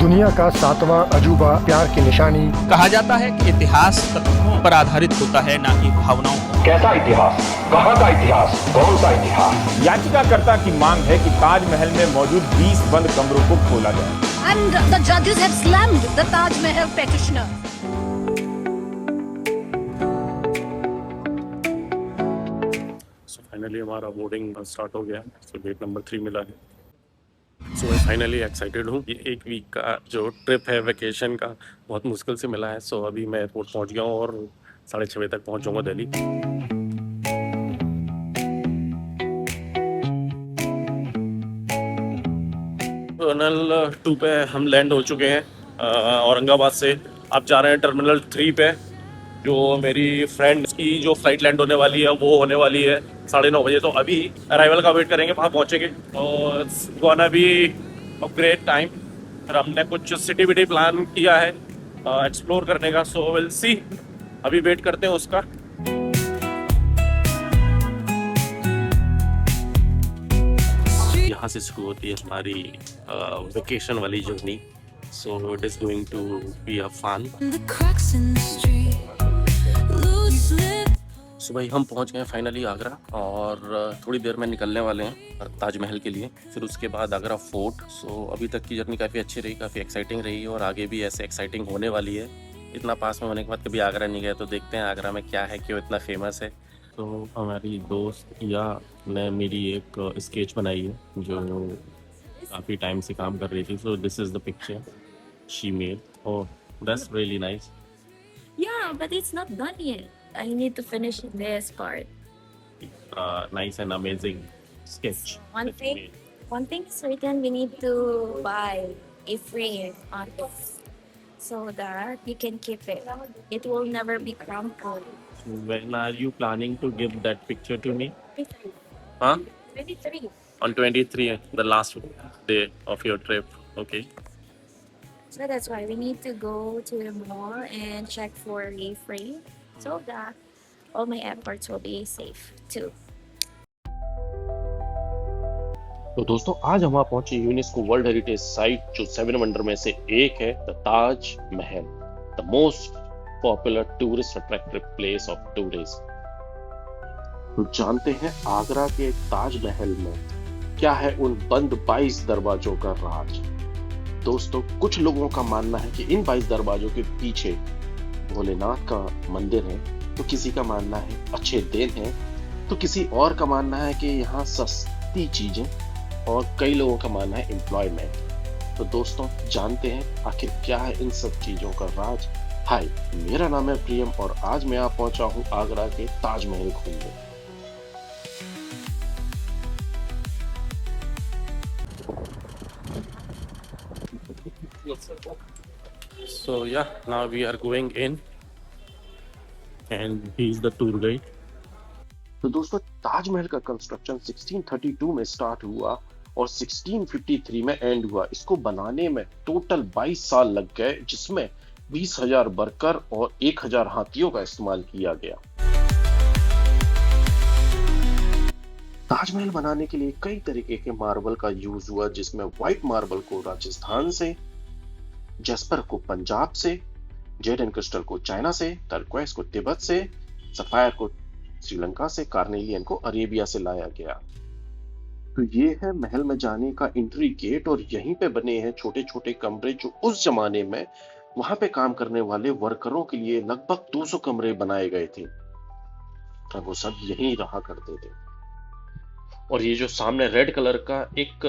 दुनिया का 7वां अजूबा प्यार की निशानी। कहा जाता है कि इतिहास तथ्यों पर आधारित होता है, ना कि भावनाओं पर। कैसा इतिहास, कहाँ का इतिहास, कौन सा इतिहास? याचिकाकर्ता की मांग है कि ताजमहल में मौजूद 20 बंद कमरों को खोला जाए। And the judges have slammed the Taj Mahal petitioner. Finally हमारा बोर्डिंग स्टार्ट हो गया। सो गेट नंबर 3 मिला है। सो मैं फाइनली एक्साइटेड हूँ। ये एक वीक का जो ट्रिप है वेकेशन का, बहुत मुश्किल से मिला है। सो अभी मैं एयरपोर्ट पहुँच गया हूँ और 6:30 बजे तक पहुँचूँगा दिल्ली। टर्मिनल 2 पे हम लैंड हो चुके हैं औरंगाबाद से। अब जा रहे हैं टर्मिनल 3 पे। जो मेरी फ्रेंड की जो फ्लाइट लैंड होने वाली है वो होने वाली है 9:30 बजे। तो अभी अराइवल का वेट करेंगे, वहाँ पहुँचेंगे। और गोना भी ग्रेट टाइम। फिर हमने कुछ सिटी विटी प्लान किया है एक्सप्लोर करने का। सो विल सी, अभी वेट करते हैं उसका। यहाँ से शुरू होती है हमारी वेकेशन वाली journey. So it is going to be a fun. So भाई हम पहुँच गए फाइनली आगरा और थोड़ी देर में निकलने वाले हैं ताजमहल के लिए, फिर उसके बाद आगरा फोर्ट। सो अभी तक की जर्नी काफ़ी अच्छी रही, काफ़ी एक्साइटिंग रही और आगे भी ऐसे एक्साइटिंग होने वाली है। इतना पास में होने के बाद कभी आगरा नहीं गए तो देखते हैं आगरा में क्या है, क्यों इतना फेमस है। तो हमारी दोस्त या ने मेरी एक स्केच बनाई है जो काफ़ी टाइम से काम कर रही थी। So this is the picture she made. Oh that's really nice. Yeah, but it's not done yet. I need to finish this part. Nice and amazing sketch. One that you thing, made. one thing is certain, we need to buy a frame on it so that you can keep it. It will never be crumpled. So when are you planning to give that picture to me? 23. Huh? 23. On 23, the last day of your trip. Okay. So that's why we need to go to the mall and check for a frame so that all my efforts will be safe too. तो दोस्तों आज हम वहाँ पहुंचे UNESCO world heritage site जो 7 wonder में से एक है, the Taj Mahal, the most popular tourist attractive place of tourist. तो जानते हैं आगरा के ताजमहल में क्या है उन बंद 22 दरवाजों का राज। दोस्तों कुछ लोगों का मानना है कि इन 22 दरवाजों के पीछे भोलेनाथ का मंदिर है, तो किसी का मानना है अच्छे दिन है, तो किसी और का मानना है कि यहाँ सस्ती चीजें, और कई लोगों का मानना है एम्प्लॉयमेंट। तो दोस्तों जानते हैं आखिर क्या है इन सब चीजों का राज। हाय, मेरा नाम है प्रियम और आज मैं यहाँ पहुंचा हूँ आगरा के ताजमहल घूमने। So yeah, now we are going in and he is the tour guide. तो दोस्तों ताजमहल का कंस्ट्रक्शन 1632 में स्टार्ट हुआ और 1653 में एंड हुआ। इसको बनाने में टोटल 22 साल लग गए, जिसमें 20,000 वर्कर और 1,000 हाथियों का इस्तेमाल किया गया। ताजमहल बनाने के लिए कई तरीके के मार्बल का यूज हुआ, जिसमें व्हाइट मार्बल को राजस्थान से, जैस्पर को पंजाब से, जेड एंड क्रिस्टल को चाइना से, टर्क्वाइज को तिब्बत से, सफायर को श्रीलंका से, कार्नेलियन को अरेबिया से लाया गया। तो ये है महल में जाने का एंट्री गेट और यहीं पे बने हैं छोटे छोटे कमरे जो उस जमाने में वहां पे काम करने वाले वर्करों के लिए लगभग 200 कमरे बनाए गए थे। तो वो सब यहीं रहा करते थे। और ये जो सामने रेड कलर का एक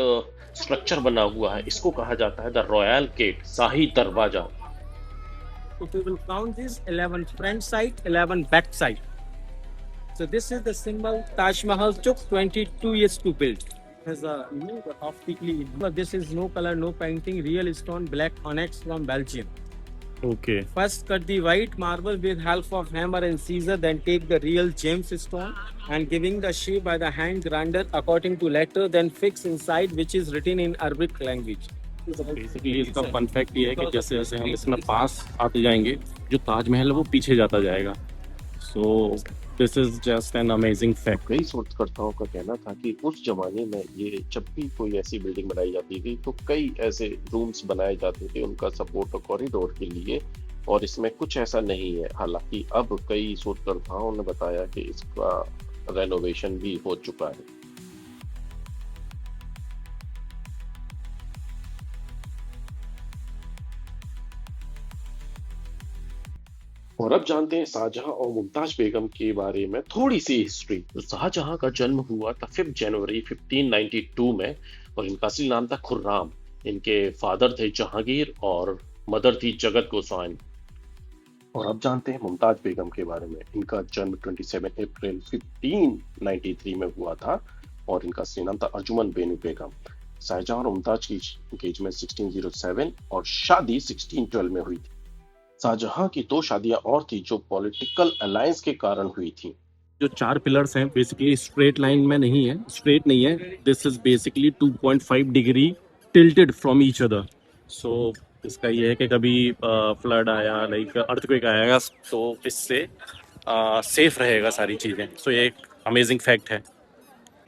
स्ट्रक्चर बना हुआ है, इसको कहा जाता है द रॉयल गेट, शाही दरवाजा। If we will count this 11 front side, 11 back side. So this is the symbol. Taj Mahal took 22 years to build. Has a optically. This is no color, no painting, real stone, black onyx from Belgium. Okay. First cut the white marble with help of hammer and scissor, then take the real James stone and giving the shape by the hand grinder according to letter, then fix inside, which is written in Arabic language. Basically इसका fun fact ये है कि जैसे जैसे हम इसमें पास आते जाएंगे जो ताजमहल है वो पीछे जाता जाएगा। सो This is just an amazing fact. कई शोधकर्ताओं का कहना था कि उस जमाने में ये जब भी कोई ऐसी बिल्डिंग बनाई जाती थी तो कई ऐसे रूम्स बनाए जाते थे उनका सपोर्ट और कॉरिडोर के लिए, और इसमें कुछ ऐसा नहीं है। हालांकि अब कई शोधकर्ताओं ने बताया कि इसका रेनोवेशन भी हो चुका है। और अब जानते हैं शाहजहां और मुमताज बेगम के बारे में थोड़ी सी हिस्ट्री। तो शाहजहां का जन्म हुआ था 5 जनवरी 1592 में और इनका असली नाम था खुर्राम। इनके फादर थे जहांगीर और मदर थी जगत गोसाइन। और अब जानते हैं मुमताज बेगम के बारे में। इनका जन्म 27 अप्रैल 1593 में हुआ था और इनका असली नाम था अर्जुमन बेनू बेगम। शाहजहां और मुमताज की एंगेजमेंट 1607 और शादी 1612 में हुई थी। शाहजहां की 2 शादियां और थी जो पॉलिटिकल अलायंस के कारण हुई थी। जो 4 पिलर्स हैं बेसिकली स्ट्रेट लाइन में नहीं है, स्ट्रेट नहीं है। This is basically 2.5 degree tilted from each other. So इसका ये है कि कभी फ्लड आया, लाइक अर्थक्वेक आएगा, तो इससे सेफ रहेगा सारी चीजें। सो ये एक अमेजिंग फैक्ट है।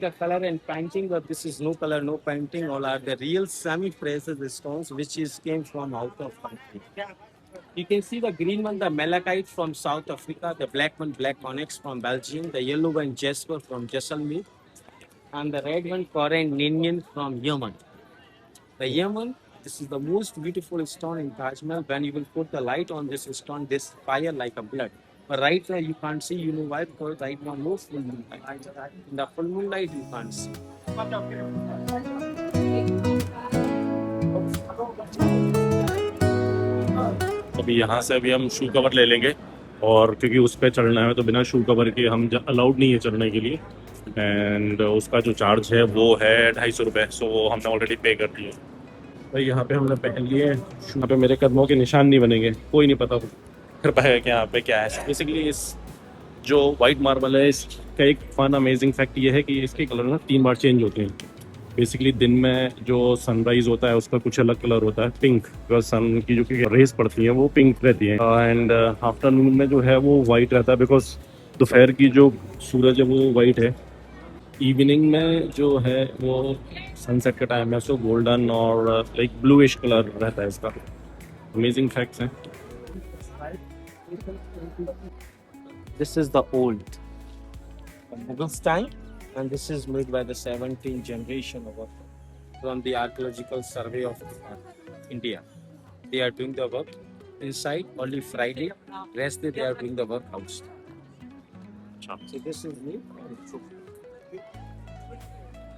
The color and painting, but this is no color, no painting. All are the real semi-precious stones, which came from out of country. You can see the green one, the malachite from South Africa, the black one, black onyx from Belgium, the yellow one, jasper from Jaisalmer, and the red one, Koran Ninian from Yemen. The Yemen, this is the most beautiful stone in Taj Mahal. When you will put the light on this stone, this fire like a blood. But right now you can't see, you know why? Because right now no full moonlight. In the full moonlight you can't see. अभी यहाँ से अभी हम shoe cover ले लेंगे, और क्योंकि उस पर चढ़ना है तो बिना शू कवर के हम अलाउड नहीं है चढ़ने के लिए। एंड उसका जो चार्ज है वो है 250 रुपये। सो हमने ऑलरेडी पे कर दिया भाई। यहाँ पे हमने पहन लिए। यहाँ पे मेरे कदमों के निशान नहीं बनेंगे, कोई नहीं पता कर पाएगा कि यहाँ पे क्या है। बेसिकली इस जो वाइट मार्बल है इसका एक फन अमेजिंग फैक्ट ये है कि इसके कलर ना 3 बार चेंज होते हैं। बेसिकली दिन में जो सनराइज होता है उसका कुछ अलग कलर होता है, पिंक, बिकॉज सन की जो रेज पड़ती हैं वो पिंक रहती हैं। एंड आफ्टरनून में जो है वो वाइट रहता है, बिकॉज दोपहर की जो सूरज है वो वाइट है। इवनिंग में जो है वो सनसेट का टाइम है, सो गोल्डन और लाइक ब्लूइश कलर रहता है इसका। अमेजिंग फैक्ट्स हैं। This is the old Mughals time, and this is made by the 17th generation from the Archaeological Survey of India. They are doing the work inside only Friday, rest day they are doing the work outside. So this is me.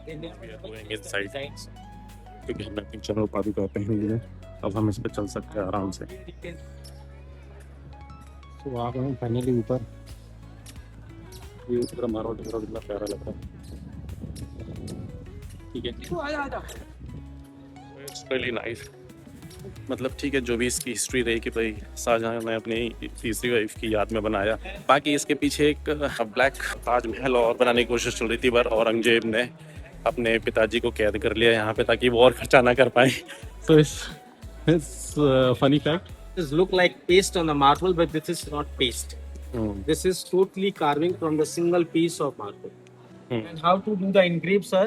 We are going inside क्योंकि हमने picture में पादुका पहन ली है, अब हम इस पर चल सकते हैं आराम से। तो आ गए फाइनली ऊपर। ये ऊपर मारो तो कितना प्यारा लग रहा है। ठीक है, इट्स रियली नाइस। मतलब ठीक है, जो भी इसकी हिस्ट्री रही कि भाई शाहजहां ने अपनी तीसरी वाइफ की याद में बनाया। बाकी इसके पीछे एक ब्लैक ताजमहल और बनाने की कोशिश चल रही थी, पर औरंगजेब ने अपने पिताजी को कैद कर लिया यहाँ पे ताकि वो और खर्चा ना कर पाए। So it's funny fact. This look like paste on the marble, but this is not paste. This is totally carving from the single piece of marble. And how to do the engrave, sir?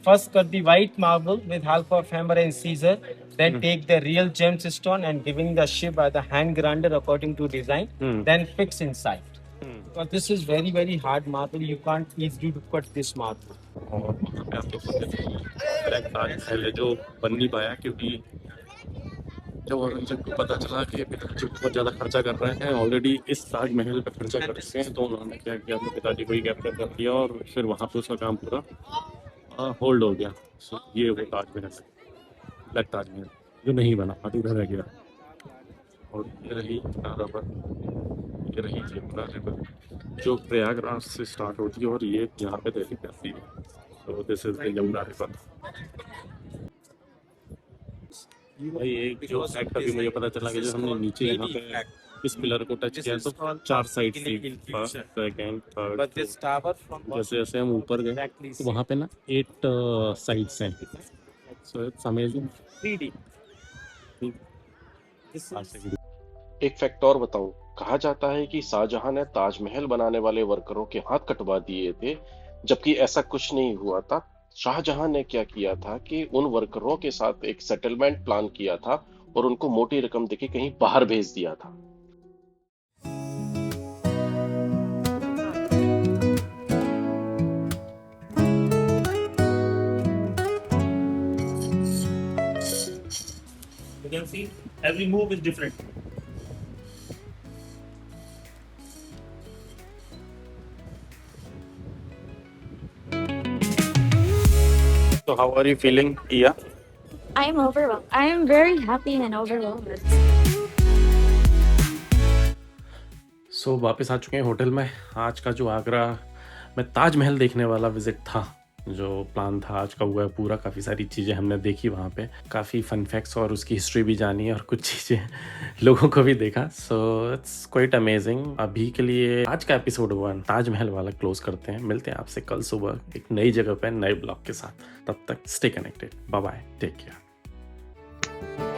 First cut the white marble with help of hammer and scissor. Then take the real gemstone and giving the shape by the hand grinder according to design. Then fix inside. Because this is very very hard marble. You can't easily to cut this marble. जो बन नहीं पाया क्योंकि जब औरंगजेब को पता चला कि पिताजी बहुत ज़्यादा खर्चा कर रहे हैं, ऑलरेडी इस ताजमहल पे खर्चा कर रहे हैं, तो उन्होंने क्या किया, अपने पिताजी को ही कैप्चर कर दिया और फिर वहाँ पे उसका काम पूरा होल्ड हो गया। सो ये वो ताजमहल, ब्लैक ताजमहल जो नहीं बना, अधूरा रह गया। और ये रही रबर, ये रही यमुना रिवर जो प्रयागराज से स्टार्ट होती है और ये यहाँ पे दिल्ली करती है। तो this is the Yamuna river. भाई एक जो फैक्ट अभी मुझे पता चला कि जो हमने नीचे यहाँ पे इस पिलर को टच किया तो 4 साइड थी, फर्स्ट सेकंड थर्ड। जैसे जैसे हम ऊपर गए तो वहाँ पे ना 8 साइड्स हैं। So it's amazing 3D। एक फैक्ट और बताऊं, कहा जाता है कि शाहजहां ने ताजमहल बनाने वाले वर्करों के हाथ कटवा दिए थे, जबकि ऐसा कुछ नहीं हुआ था। शाहजहां ने क्या किया था कि उन वर्करों के साथ एक सेटलमेंट प्लान किया था और उनको मोटी रकम देके कहीं बाहर भेज दिया था। You can see every move is different. So how are you feeling, Iya? I am overwhelmed. I am very happy and overwhelmed. सो वापस आ चुके हैं होटल में। आज का जो आगरा में ताजमहल देखने वाला विजिट था, जो प्लान था आज का, हुआ है पूरा। काफ़ी सारी चीज़ें हमने देखी वहाँ पे, काफ़ी फन फैक्ट्स और उसकी हिस्ट्री भी जानी और कुछ चीज़ें लोगों को भी देखा। So it's quite amazing. अभी के लिए आज का एपिसोड 1 ताजमहल वाला क्लोज करते हैं। मिलते हैं आपसे कल सुबह एक नई जगह पे नए ब्लॉग के साथ। तब तक stay connected. Bye bye, take care.